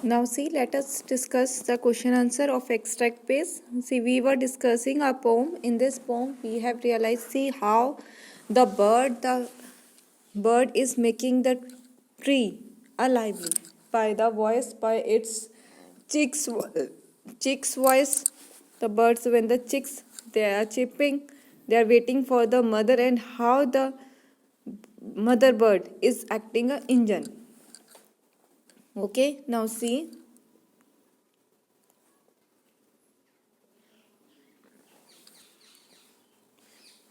Now see, let us discuss the question answer of extract page. See, we were discussing a poem. In this poem, we have realized, see how the bird is making the tree alive by the voice, by its chicks, chicks voice. The birds, when the chicks, they are chirping, they are waiting for the mother, and how the mother bird is acting a engine. Okay, now see.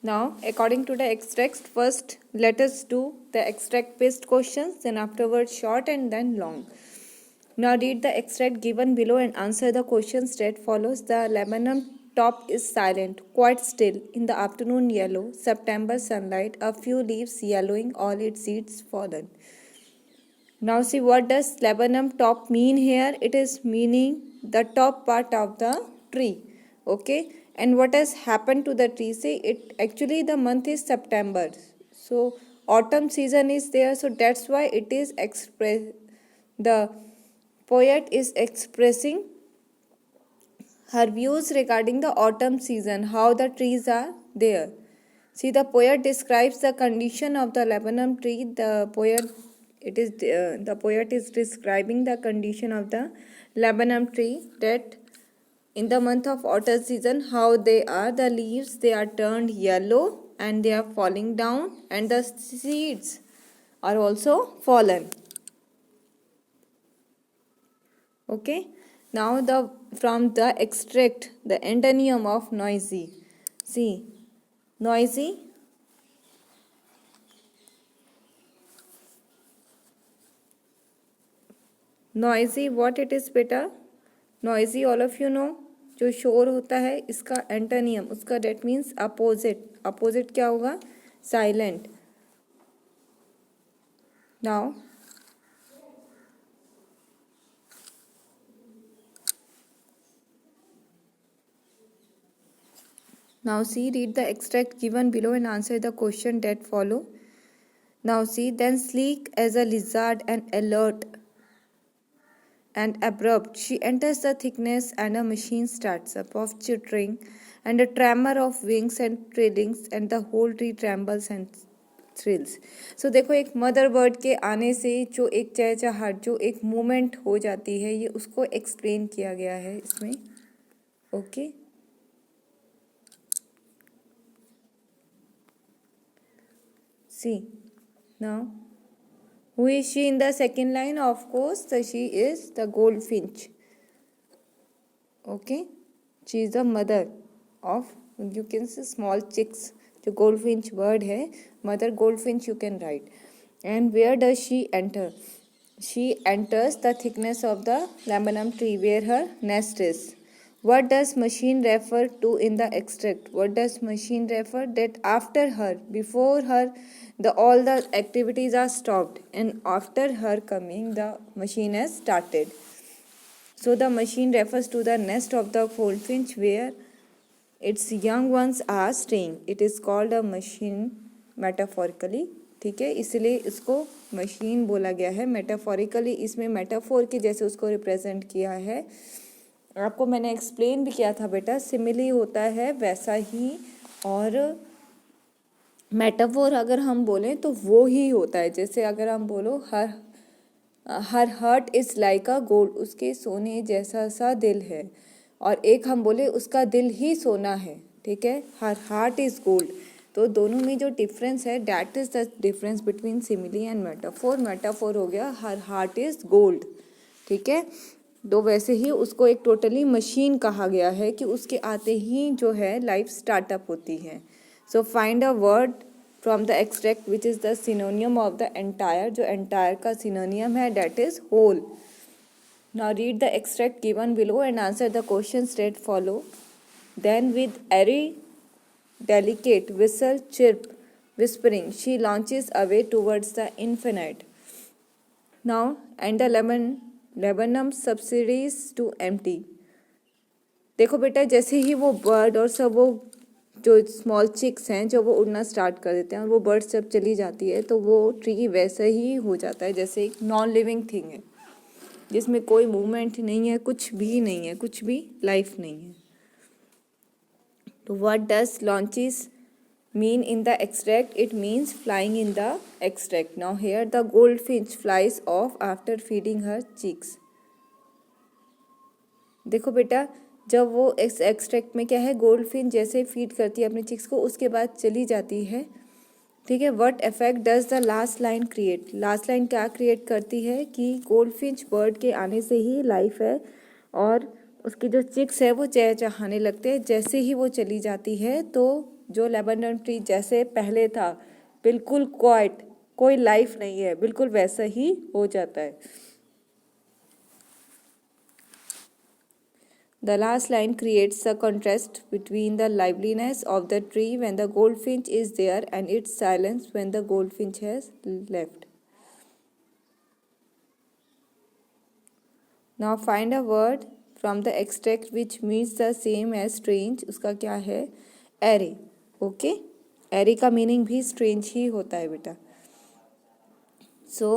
Now, according to the extract, first let us do the extract based questions, then afterwards short and then long. Now read the extract given below and answer the questions that follows. The laburnum top is silent, quite still. In the afternoon yellow, September sunlight, a few leaves yellowing, all its seeds fallen. Now see, what does laburnum top mean here? It is meaning the top part of the tree. Okay. And what has happened to the tree? See, it actually the month is September. So autumn season is there. So that's why it is the poet is expressing her views regarding the autumn season, how the trees are there. See, the poet describes the condition of the laburnum tree. The poet is describing the condition of the laburnum tree, that in the month of autumn season, how the leaves, they are turned yellow and they are falling down, and the seeds are also fallen. Okay. Now from the extract, the antonym of noisy. See, noisy, what it is beta? Noisy, all of you know, जो शोर होता है, इसका antonym, उसका that means opposite क्या होगा? Silent. Now see, read the extract given below and answer the question that follow. Now see, then sleek as a lizard and alert and abrupt, she enters the thickness, and a machine starts up of chittering and a tremor of wings and trillings, and the whole tree trembles and thrills. So देखो, एक mother bird के आने से जो एक चहचहाहट, जो एक movement हो जाती है, ये उसको एक्सप्लेन किया गया है इसमें. Okay. See now, who is she in the second line? Of course, she is the goldfinch. Okay, she is the mother of, you can say, small chicks. जो goldfinch bird है, mother goldfinch you can write. And where does she enter? She enters the thickness of the laburnum tree where her nest is. What does machine refer to in the extract? What does machine refer? That after her, before her, all the activities are stopped, and after her coming, the machine has started. So the machine refers to the nest of the goldfinch where its young ones are staying. It is called a machine metaphorically. ठीक है, इसलिए इसको machine बोला गया है. Metaphorically, इसमें metaphor के जैसे उसको रिप्रेजेंट किया है. आपको मैंने एक्सप्लेन भी किया था बेटा, सिमिली होता है वैसा ही, और मेटाफोर अगर हम बोलें तो वो ही होता है. जैसे अगर हम बोलो her heart is like a gold, उसके सोने जैसा सा दिल है, और एक हम बोले उसका दिल ही सोना है. ठीक है, हर हार्ट इज़ गोल्ड. तो दोनों में जो डिफरेंस है, that is the difference between simile and metaphor. Metaphor हो गया हर हार्ट इज़ गोल्ड. ठीक है, तो वैसे ही उसको एक टोटली मशीन कहा गया है कि उसके आते ही जो है लाइफ स्टार्टअप होती है. So find a word from the extract which is the synonym of the entire. जो एंटायर का सिनोनियम है, that is whole. Now read the extract given below and answer the questions that follow. Then with airy, delicate whistle chirp, whispering, she launches away towards the infinite. Now, and the laburnum subsidies to empty. देखो बेटा, जैसे ही वो bird और सब वो जो small chicks हैं, जब वो उड़ना स्टार्ट कर देते हैं और वो बर्ड जब चली जाती है, तो वो ट्री वैसे ही हो जाता है जैसे एक नॉन लिविंग थिंग है. जिसमें कोई मूवमेंट नहीं है, कुछ भी नहीं है, कुछ भी लाइफ नहीं है। तो what does launches mean in the extract? It means flying in the extract. Now here the goldfinch flies off after feeding her chicks. देखो बेटा, जब वो इस एक्सट्रैक्ट में क्या है, गोल्डफिंच जैसे फीड करती है अपने चिक्स को, उसके बाद चली जाती है। ठीक है, what effect does the last line create? Last line क्या क्रिएट करती है कि गोल्डफिंच बर्ड के आने से ही लाइफ है और उसके जो चिक्स है वो चहचहाने लगते हैं। जैसे ही वो चली जाती है तो जो लेबनन ट्री जैसे पहले था बिल्कुल क्वाइट, कोई लाइफ नहीं है, बिल्कुल वैसा ही हो जाता है। The last line creates a contrast between the liveliness of the tree when the goldfinch is there and its silence when the goldfinch has left. Now find a word from the extract which means the same as strange. उसका क्या है? Airy. Okay, एरी का meaning भी strange ही होता है बेटा। So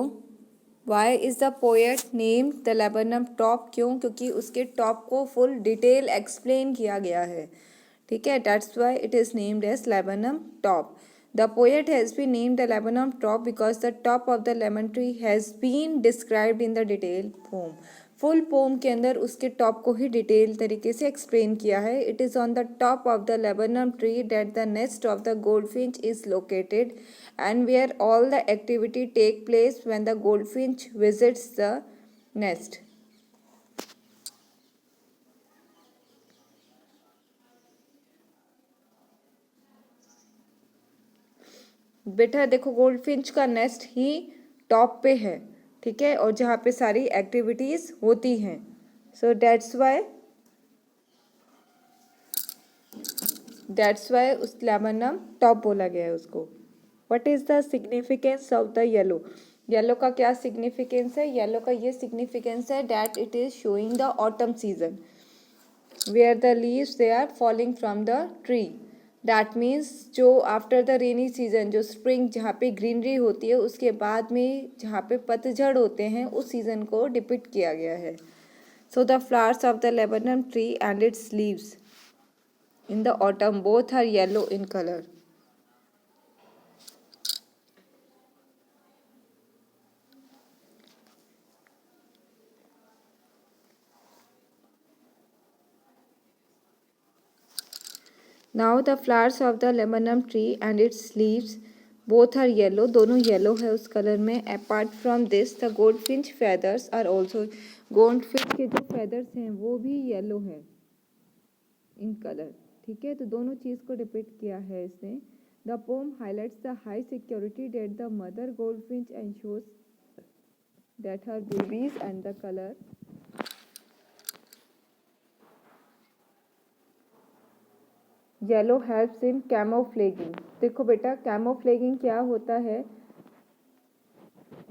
why is the poet name the laburnum top? क्यों? क्योंकि उसके टॉप को फुल डिटेल एक्सप्लेन किया गया है। ठीक है, that's why it is named as laburnum top. The poet has been named the laburnum top because the top of the lemon tree has been described in the detail poem. Full poem के अंदर उसके top को ही detail तरीके से explain किया है। It is on the top of the laburnum tree that the nest of the goldfinch is located and where all the activity take place when the goldfinch visits the nest. बेटा देखो, goldfinch का nest ही top पे है, ठीक है, और जहाँ पे सारी एक्टिविटीज होती हैं। सो दैट्स वाई उस लेबनम टॉप बोला गया है उसको। What is the significance of the yellow? Yellow का क्या सिग्निफिकेंस है? येलो का ये सिग्निफिकेंस है that it is showing the autumn season where the leaves they are falling from the tree. That means जो आफ्टर द रेनी सीजन, जो spring जहाँ पे ग्रीनरी होती है, उसके बाद में जहाँ पे पतझड़ होते हैं, उस सीजन को डिपिक्ट किया गया है। So the flowers of the laburnum tree and it's leaves in the autumn both are yellow in color. Now the flowers of the lebanum tree and its leaves both are yellow, दोनों yellow है उस colour में। Apart from this the goldfinch feathers are also, goldfinch के जो feathers हैं वो भी yellow हैं इन कलर। ठीक है, तो दोनों चीज़ को डिपिक्ट किया है इसने। The poem highlights the high security that the mother goldfinch ensures that her babies and the colour yellow helps in camouflaging. देखो बेटा, कैमोफ्लेगिंग क्या होता है?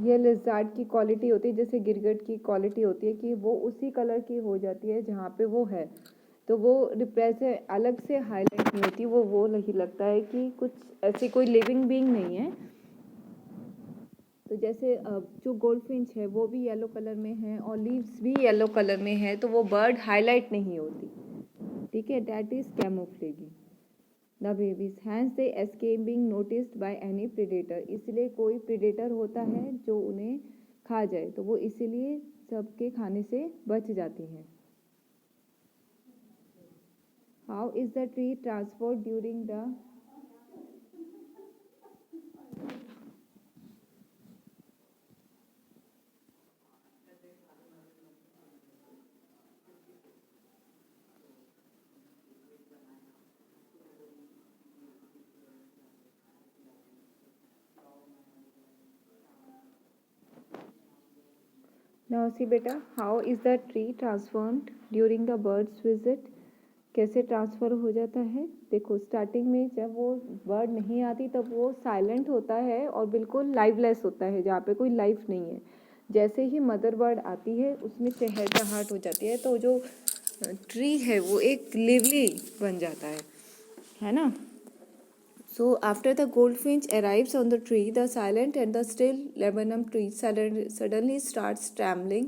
ये लिज़ार्ड की क्वालिटी होती है, जैसे गिरगिट की क्वालिटी होती है कि वो उसी कलर की हो जाती है जहाँ पे वो है, तो वो रिप्रेजेंट अलग से हाईलाइट नहीं होती, वो नहीं लगता है कि कुछ ऐसी कोई लिविंग बीइंग नहीं है। तो जैसे जो गोल्डफिंच है वो भी येलो कलर में है और लीव्स भी येलो कलर में है, तो वो बर्ड हाईलाइट नहीं होती। ठीक है, that is camouflaging the babies hence they escape being noticed by any predator. इसलिए कोई प्रेडेटर होता है जो उन्हें खा जाए, तो वो इसीलिए सबके खाने से बच जाती हैं। How is the tree transformed during the Now see beta, how is the tree transformed during the bird's visit? कैसे ट्रांसफ़र हो जाता है? देखो, स्टार्टिंग में जब वो बर्ड नहीं आती तब वो साइलेंट होता है और बिल्कुल लाइवलेस होता है, जहाँ पे कोई लाइफ नहीं है। जैसे ही मदर बर्ड आती है उसमें चहचहाट हो जाती है, तो जो ट्री है वो एक लिवली बन जाता है ना। So after the goldfinch arrives on the tree, the silent and the still laburnum tree suddenly starts trembling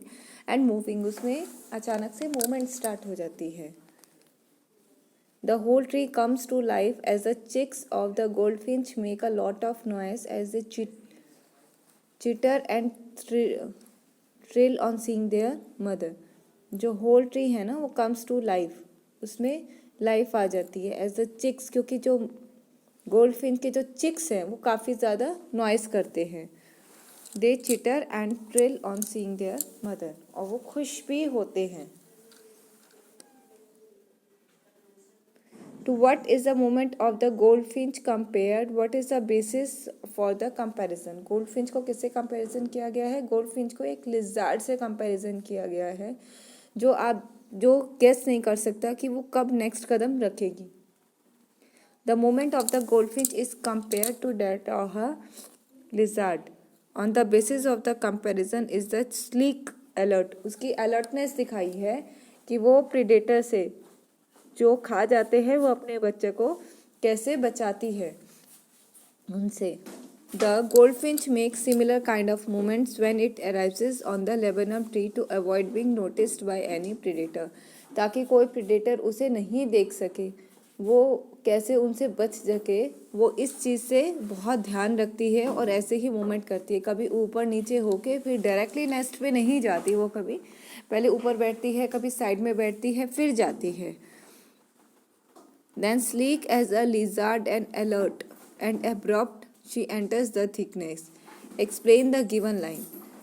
and moving, उसमें अचानक से मूवमेंट स्टार्ट हो जाती है। The whole tree comes to life as the chicks of the goldfinch make a lot of noise as the chitter and thrill on seeing their mother. जो whole tree है ना वो कम्स टू लाइफ, उसमें life आ जाती है as the chicks, क्योंकि जो गोल्डफिंच के जो चिक्स हैं वो काफ़ी ज़्यादा नॉइस करते हैं। They chitter and thrill on seeing their mother, और वो खुश भी होते हैं। To what is the movement of the goldfinch compared, what is the basis for the comparison. Goldfinch को किससे कंपेरिजन किया गया है? गोल्डफिंच को एक लिजार्ड से कंपेरिजन किया गया है, जो गेस नहीं कर सकता कि वो कब नेक्स्ट कदम रखेगी। The movement of the goldfinch is compare to that of a lizard on the basis of the comparison is the sleek alert. उसकी अलर्टनेस दिखाई है कि वो प्रीडेटर से जो खा जाते हैं वो अपने बच्चे को कैसे बचाती है उनसे। The goldfinch make similar kind of movements when it arrives on the laburnum tree to avoid being noticed by any predator, ताकि कोई प्रीडेटर उसे नहीं देख सके, वो कैसे उनसे बच सके, वो इस चीज़ से बहुत ध्यान रखती है और ऐसे ही मूवमेंट करती है। कभी ऊपर नीचे होके फिर डायरेक्टली नेस्ट पे नहीं जाती, वो कभी पहले ऊपर बैठती है, कभी साइड में बैठती है, फिर जाती है। Then sleek as a lizard and alert and abrupt, she enters the thickness. Explain the given line.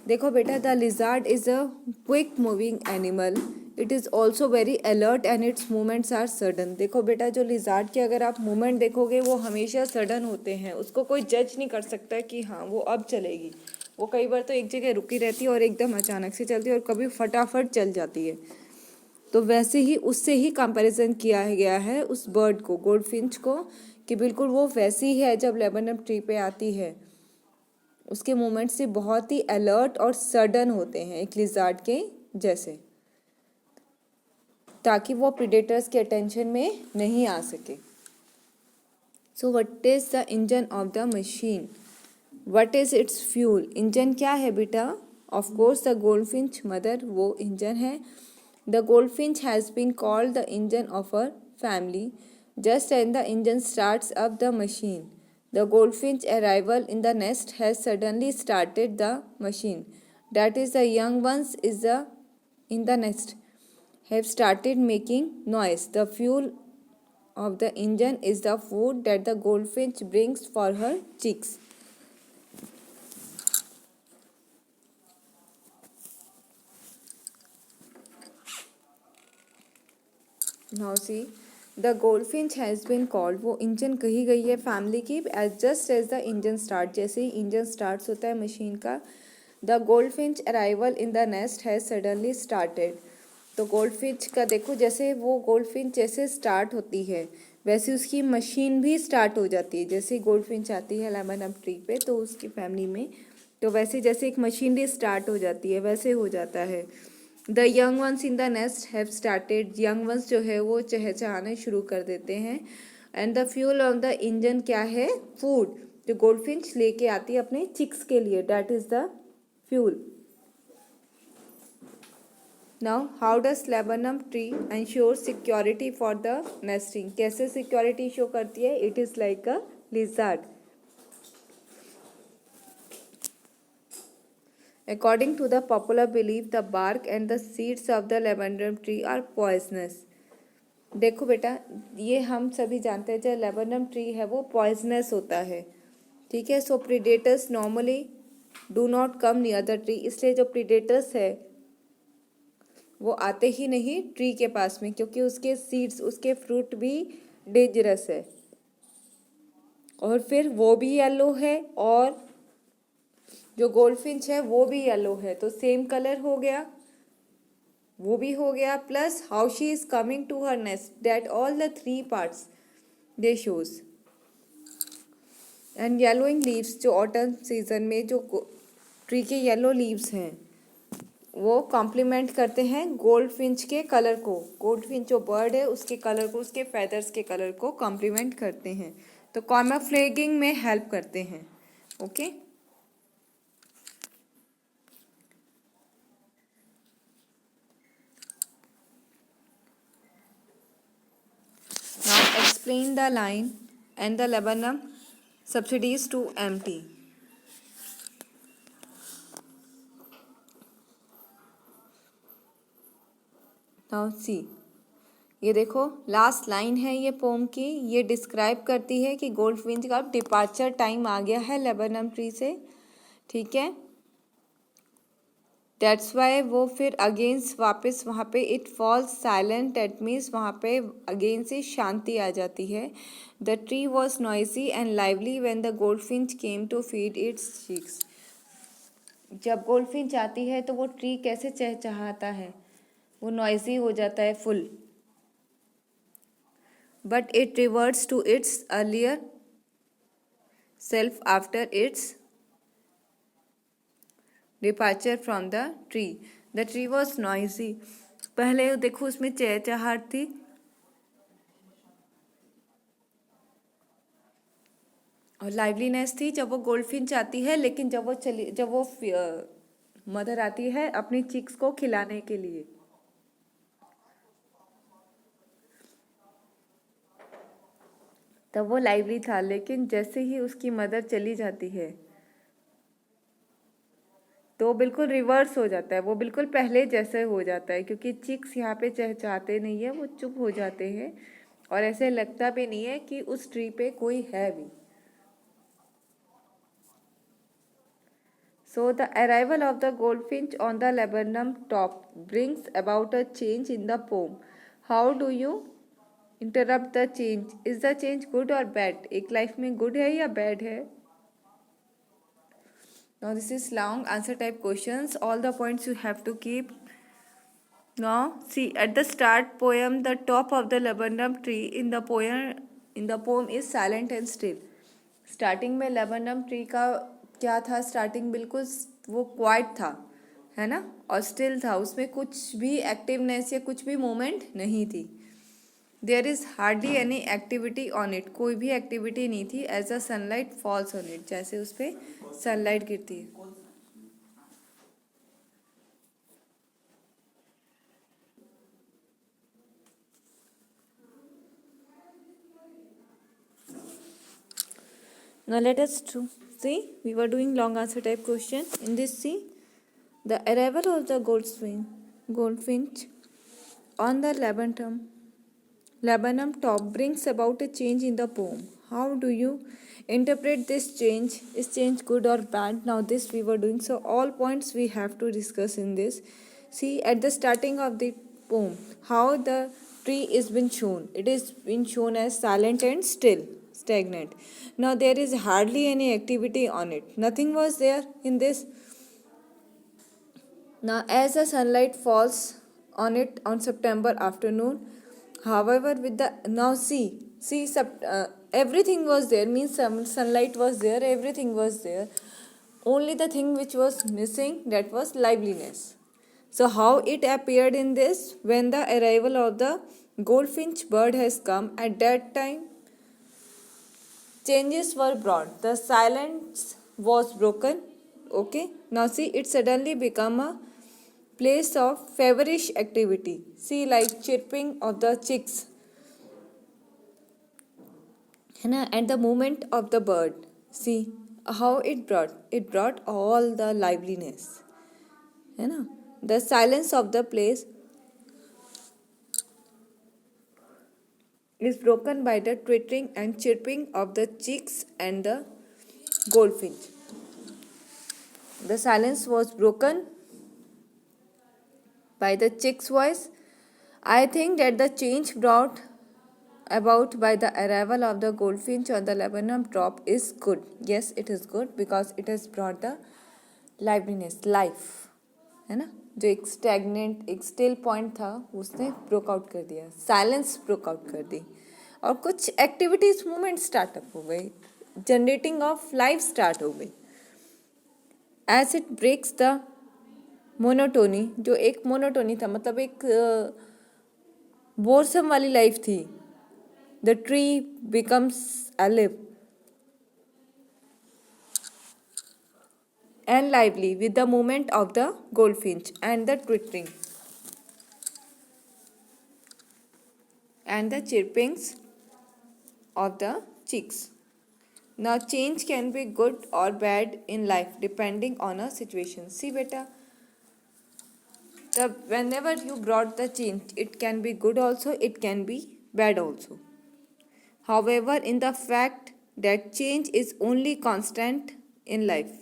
देखो बेटा, the lizard is a quick moving animal. It is also very alert and its movements are sudden. देखो बेटा, जो lizard के अगर आप movement देखोगे वो हमेशा sudden होते हैं, उसको कोई जज नहीं कर सकता कि हाँ वो अब चलेगी। वो कई बार तो एक जगह रुकी रहती है और एकदम अचानक से चलती है, और कभी फटाफट चल जाती है। तो वैसे ही उससे ही कंपैरिजन किया गया है उस बर्ड को, गोल्डफिंच को, कि बिल्कुल वो वैसी ही है जब लेबनम ट्री पे आती है। उसके मूवमेंट्स से बहुत ही अलर्ट और सडन होते हैं, एक लिजार्ड के जैसे, ताकि वो प्रीडेटर्स के अटेंशन में नहीं आ सके। So what is the engine of the machine? What is it's fuel? Engine क्या है बेटा? Of course the goldfinch mother वो इंजन है। The goldfinch has been called the engine of her family. Just as the engine starts up the machine, the goldfinch arrival in the nest has suddenly started the machine. That is, the young ones in the nest have started making noise. The fuel of the engine is the food that the goldfinch brings for her chicks. Now see, the goldfinch has been called, वो engine कही गई है family की, as just as the engine start, जैसे ही engine start होता है machine का। The goldfinch arrival in the nest has suddenly started. तो गोल्डफिंच का देखो, जैसे वो गोल्डफिंच जैसे स्टार्ट होती है वैसे उसकी मशीन भी स्टार्ट हो जाती है। जैसे गोल्डफिंच आती है लेमन ट्री पे तो उसकी फैमिली में, तो वैसे जैसे एक मशीन भी स्टार्ट हो जाती है वैसे हो जाता है। The young ones in the nest have started, young ones जो है वो चहचहाने शुरू कर देते हैं। And the fuel of the engine क्या है? फूड, जो गोल्डफिंच लेके आती है अपने चिक्स के लिए, that is the fuel. Now how does laburnum tree ensure security for the nesting? कैसे सिक्योरिटी शो करती है? It is like a lizard. According to the popular belief, the bark and the seeds of the laburnum tree are poisonous. देखो बेटा, ये हम सभी जानते हैं जो लेबनम ट्री है वो पॉइजनस होता है, ठीक है। So predators normally do not come near the tree, इसलिए जो प्रीडेटर्स है वो आते ही नहीं ट्री के पास में, क्योंकि उसके सीड्स, उसके फ्रूट भी डेंजरस है, और फिर वो भी येलो है और जो गोल्डफिंच है वो भी येलो है, तो सेम कलर हो गया, वो भी हो गया, plus how she is coming to her nest, that all the three parts they shows. And yellowing leaves, जो ऑटम सीजन में जो ट्री के येलो लीव्स हैं वो कॉम्प्लीमेंट करते हैं गोल्डफिंच के कलर को। गोल्डफिंच जो बर्ड है उसके कलर को, उसके फेदर्स के कलर को कॉम्प्लीमेंट करते हैं, तो कैमोफ्लेजिंग में हेल्प करते हैं। Okay explain the line and the laburnum subsidies to empty. Now see, ये देखो लास्ट लाइन है ये पोम की, ये डिस्क्राइब करती है कि गोल्डफिंच का डिपार्चर टाइम आ गया है लेबनम ट्री से, ठीक है। दैट्स वाई वो फिर अगेंस्ट वापस वहाँ पे it falls silent, that means वहाँ पे अगेन से शांति आ जाती है। The tree was noisy and lively when the goldfinch came to feed its chicks. जब गोल्डफिंच आती है तो वो ट्री कैसे चहचहाता है, वो नॉइजी हो जाता है full. But it reverts to its earlier self after its departure from the tree. The tree was noisy, पहले देखो उसमें चहचहाहट थी, और लाइवलीनेस थी जब वो गोल्डफिंच आती है, लेकिन जब वो मदर आती है अपनी चिक्स को खिलाने के लिए, तब वो लाइवली था। लेकिन जैसे ही उसकी मदर चली जाती है तो बिल्कुल रिवर्स हो जाता है, वो बिल्कुल पहले जैसे हो जाता है, क्योंकि चिक्स यहाँ पे चहचहाते नहीं है, वो चुप हो जाते हैं और ऐसे लगता भी नहीं है कि उस ट्री पे कोई है भी। So the arrival of the goldfinch on the laburnum top brings about a change in the poem. How do you interrupt the change? Is the change good or bad? एक लाइफ में good है या bad है? Now this is long answer type questions. All the points you have to keep. Now see, at the start poem, the top of the laburnum tree in the poem is silent and still. Starting में laburnum tree का क्या था, starting बिल्कुल वो quite था, है ना, और स्टिल था, उसमें कुछ भी एक्टिवनेस या कुछ भी मूवमेंट नहीं थी। There is hardly any activity on it, कोई भी एक्टिविटी नहीं थी। As a sunlight falls on it, जैसे उस पर सनलाइट गिरती है। Now let us see, we were doing long answer type question. In this, see, the arrival of the goldfinch on the laburnum top brings about a change in the poem. How do you interpret this change? Is change good or bad? Now this we were doing, so all points we have to discuss in this. See, at the starting of the poem, how the tree is been shown. It is been shown as silent and still, stagnant. Now there is hardly any activity on it. Nothing was there in this. Now as the sunlight falls on it on September afternoon, however, with the now see everything was there, means some sunlight was there, everything was there. Only the thing which was missing, that was liveliness. So how it appeared in this? When the arrival of the goldfinch bird has come, at that time changes were brought. The silence was broken. Okay. Now see, it suddenly become a place of feverish activity. See, like chirping of the chicks, and the movement of the bird. See how it brought all the liveliness. The silence of the place is broken by the twittering and chirping of the chicks and the goldfinch. The silence was broken by the chick's voice. I think that the change brought about by the arrival of the goldfinch on the laburnum top is good. Yes, it is good because it has brought the liveliness, life, है ना। जो एक stagnant एक still point था उसने broke out कर दिया, silence broke out कर दी, और कुछ एक्टिविटीज मूवमेंट स्टार्टअप हो गई, जनरेटिंग ऑफ लाइफ स्टार्ट हो गई। As it breaks the monotony, जो एक मोनोटोनी था, मतलब एक बोरसम वाली लाइफ थी, the tree becomes अलिव and lively with the movement of the goldfinch and the twittering and the chirpings of the cheeks. Now change can be good or bad in life depending on a situation. See beta, the whenever you brought the change, it can be good also, it can be bad also. However, in the fact that change is only constant in life,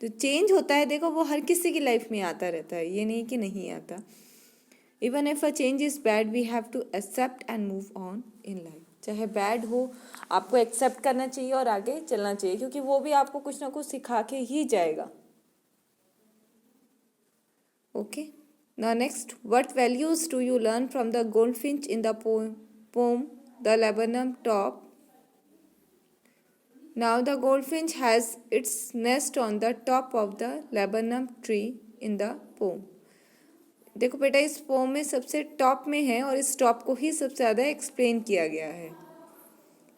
जो change होता है देखो वो हर किसी की life में आता रहता है, ये नहीं कि नहीं आता. Even if a change is bad we have to accept and move on in life. चाहे बैड हो आपको एक्सेप्ट करना चाहिए और आगे चलना चाहिए, क्योंकि वो भी आपको कुछ ना कुछ सिखा के ही जाएगा. Okay, now next, what values do you learn from the goldfinch in the pome the laburnum top. Now the goldfinch has its nest on the top of the laburnum tree in the poem. देखो बेटा इस pome में सबसे top में है और इस top को ही सबसे ज़्यादा एक्सप्लेन किया गया है.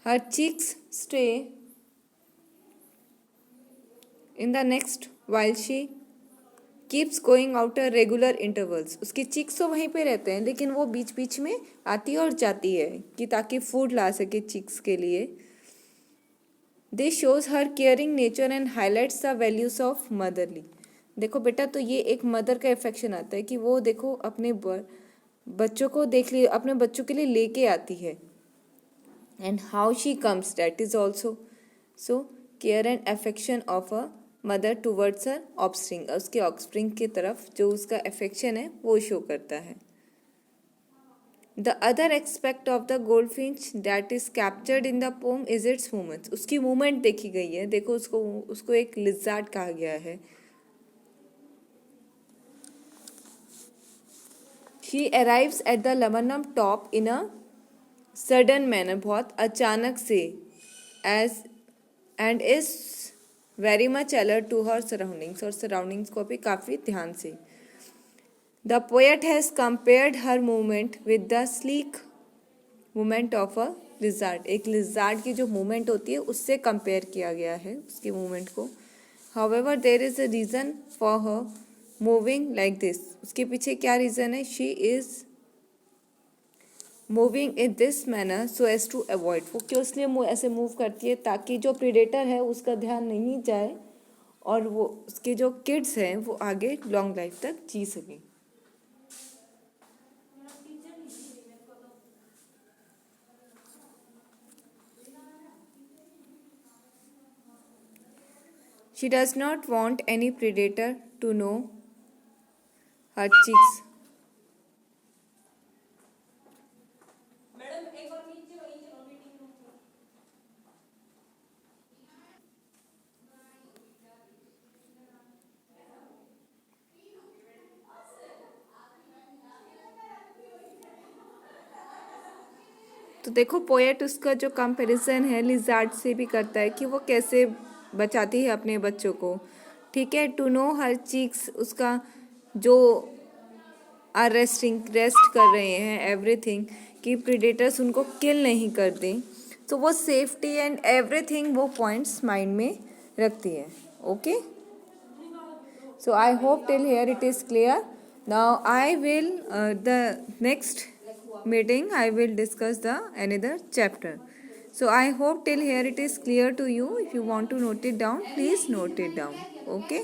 Her cheeks stay in the nest while she keeps going out at regular intervals. उसकी चीक्स तो वहीं पे रहते हैं लेकिन वो बीच बीच में आती और जाती है कि ताकि फूड ला सके चीक्स के लिए. This shows her caring nature and highlights the values of motherly. देखो बेटा तो ये एक मदर का इफेक्शन आता है कि वो देखो अपने बच्चों को देख लिए अपने बच्चों के लिए लेके आती है. And how she comes that is also so care and affection of a mother towards her offspring. उसके ऑफस्प्रिंग की तरफ जो उसका अफेक्शन है वो शो करता है. The other aspect of the goldfinch that is captured in the poem is its movements. उसकी मूवमेंट देखी गई है. देखो उसको एक लिज़ार्ड कहा गया है. She arrives at the laburnum top in a sudden manner, बहुत अचानक से, as and is very much alert to her surroundings, और surroundings को भी काफ़ी ध्यान से. The poet has compared her movement with the sleek movement of a lizard. एक lizard की जो movement होती है उससे compare किया गया है उसकी movement को. However, there is a reason for her moving like this. उसके पीछे क्या reason है? She is moving in this manner so as to avoid. वो क्यों इसलिए ऐसे move करती है ताकि जो predator है उसका ध्यान नहीं जाए और वो उसके जो kids हैं वो आगे long life तक जी सकें. She does not want any predator to know her cheeks. तो देखो पोएट उसका जो कंपैरिजन है लिजार्ड से भी करता है कि वो कैसे बचाती है अपने बच्चों को. ठीक है, टू नो हर चीक्स, उसका जो रेस्ट कर रहे हैं एवरीथिंग कि प्रीडेटर्स उनको किल नहीं कर दें, तो वो सेफ्टी एंड एवरीथिंग वो पॉइंट्स माइंड में रखती है. Okay, so I hope till here it is clear. Now I will the next meeting I will discuss the another chapter. So I hope till here it is clear to you. If you want to note it down, please note it down. Okay.